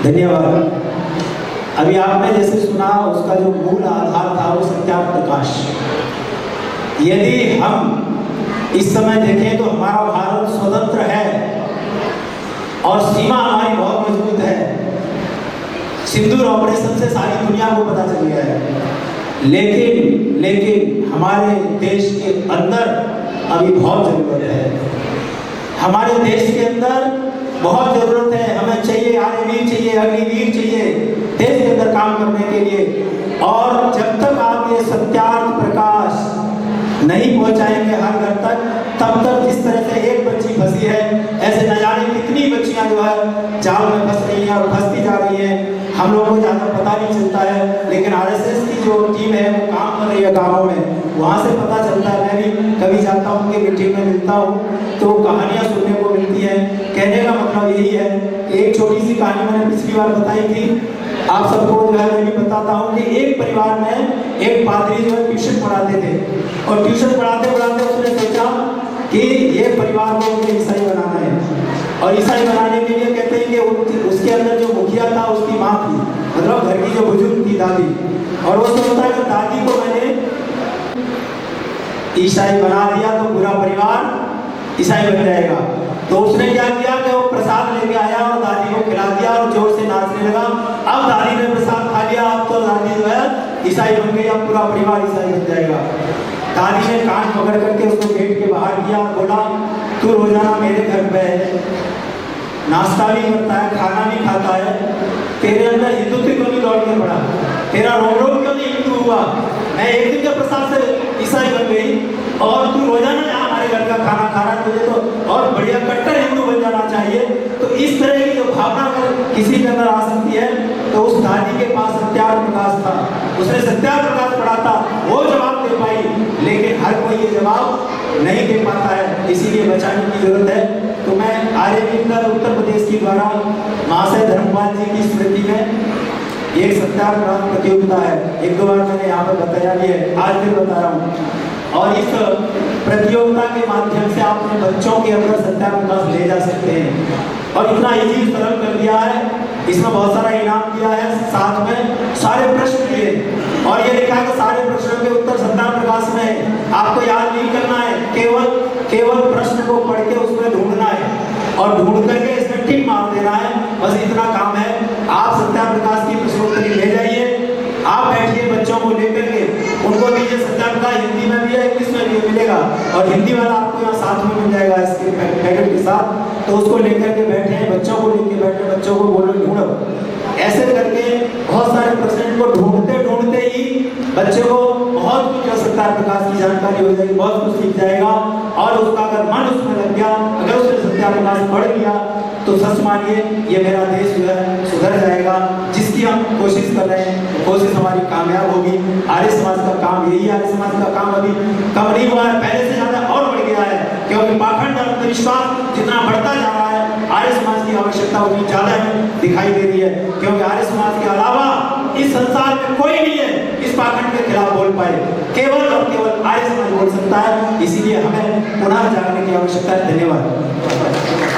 धन्यवाद। अभी आपने जैसे सुना उसका जो मूल आधार था वो सत्यार्थ प्रकाश। यदि हम इस समय देखें तो हमारा भारत स्वतंत्र है और सीमा हमारी बहुत मजबूत है। सिंदूर ऑपरेशन से सारी दुनिया को पता चल गया है। लेकिन हमारे देश के अंदर अभी बहुत ज़रूरत है। हमारे देश के अंदर बहुत ज़रूरत है। हमें चाहिए अग्निवीर चाहिए, अग्निवीर चाहिए देश के अंदर काम करने के लिए। और जब तक आप ये सत्यार्थ प्रकाश नहीं पहुंचाएंगे हर घर तक, तब तक जिस तरह से एक बच्ची फंसी है, ऐसे न जाने कितनी बच्चियां जो है जाल में फंस रही हैं और फंसती जा रही हैं। हम लोगों को ज़्यादा पता नहीं चलता है, लेकिन आरएसएस की जो टीम है वो काम कर रही है गाँवों में, वहाँ से पता चलता है। मैं भी कभी जाता हूँ, उनकी मीटिंग में मिलता हूँ तो कहानियाँ सुनने को मिलती हैं। कहने का मतलब यही है कि एक छोटी सी कहानी मैंने पिछली बार बताई थी, आप सबको जो है मैं भी बताता हूँ कि एक परिवार में एक पादरी जो है ट्यूशन पढ़ाते थे और ट्यूशन पढ़ाते पढ़ाते उसने सोचा कि ये परिवार को मुझे ईसाई बनाना है। और ईसाई बनाने के लिए कहते हैं कि उसके अंदर जो मुखिया था उसकी माँ थी, मतलब घर की जो बुजुर्ग थी दादी, और वो सोचता है कि दादी को मैंने ईसाई बना दिया तो पूरा परिवार ईसाई बन जाएगा। तो उसने क्या किया कि वो प्रसाद लेके आया और दादी को खिला दिया और जोर से नाचने लगा। अब दादी ने प्रसाद खा लिया, अब तो दादी जो है ईसाई बन गई, अब पूरा परिवार ईसाई बन जाएगा। दादी ने कान पकड़ करके उसको गेट के बाहर किया और बोला, तू रोजाना मेरे घर पे नाश्ता भी करता है, खाना भी खाता है, तेरे अंदर हिंदुत्व क्यों नहीं लौट के पड़ा? तेरा रोग क्यों नहीं हिंदू हुआ? मैं एक दिन के प्रसाद से ईसाई बन गई और तू रोजाना यहाँ हमारे घर का खाना खा रहा है, तुझे तो और बढ़िया कट्टर हिंदू बन जाना चाहिए। तो इस तरह की जो भावना अगर किसी के अंदर आ सकती है तो उस दादी के पास सत्यार्थ प्रकाश था, उसने सत्यार्थ प्रकाश पढ़ा था, वो जवाब दे पाई। लेकिन हर कोई ये जवाब नहीं दे पाता है, इसीलिए बचाने की जरूरत है। तो मैं आर्यविंदर उत्तर प्रदेश की द्वारा महाशय धर्मपाल जी की स्मृति में एक सत्यार्थ प्रकाश प्रतियोगिता है, एक दो बार मैंने यहाँ पर बताया भी है, आज भी बता रहा हूँ। और इस प्रतियोगिता के माध्यम से आप अपने बच्चों के अंदर सत्यार्थ प्रकाश ले जा सकते हैं और इतना इजी सरल कर दिया है। इसमें बहुत सारा इनाम दिया है, साथ में सारे प्रश्न दिए और ये लिखा है कि सारे प्रश्नों के उत्तर सत्यार्थ प्रकाश में है। आपको याद नहीं करना है, केवल प्रश्न को पढ़ के उसमें ढूंढना है और ढूंढ करके इसमें टिक मार देना है, बस इतना काम है। आप सत्यार्थ प्रकाश की प्रश्नोत्तरी ले जाइए, आप बैठिए बच्चों को लेकर के, उनको दीजिए। सत्यार्थ प्रकाश हिंदी में भी है, इंग्लिश में भी मिलेगा और हिंदी वाला आपको यहाँ साथ में मिल जाएगा इसके पैकेट के साथ। तो उसको लेकर के बैठे हैं, बच्चों को लेकर बैठे, बच्चों को बोलो ढूंढो। ऐसे करके बहुत सारे प्रश्न को ढूंढते ही बच्चे को बहुत कुछ सत्यार्थ प्रकाश की जानकारी हो जाएगी, बहुत कुछ सीख जाएगा और उसका अगर मन उसमें लग गया, अगर उसने सत्यार्थ प्रकाश पढ़ लिया तो सच मानिए ये मेरा देश जो है सुधर जाएगा। जिसकी हम कोशिश कर रहे हैं, कोशिश हमारी कामयाब होगी। आर्य समाज का काम यही है। आर्य समाज का काम अभी कम नहीं हुआ है, पहले से ज्यादा और बढ़ गया है, क्योंकि पाखंड और अंधविश्वास जितना बढ़ता जा रहा है, आर्य समाज की आवश्यकता उतनी ज्यादा हमें दिखाई दे रही है, क्योंकि आर्य समाज के अलावा इस संसार में कोई नहीं है इस पाखंड के खिलाफ बोल पाए, केवल और केवल आर्य समाज बोल सकता है। इसीलिए हमें पुनः जागने की आवश्यकता है। धन्यवाद।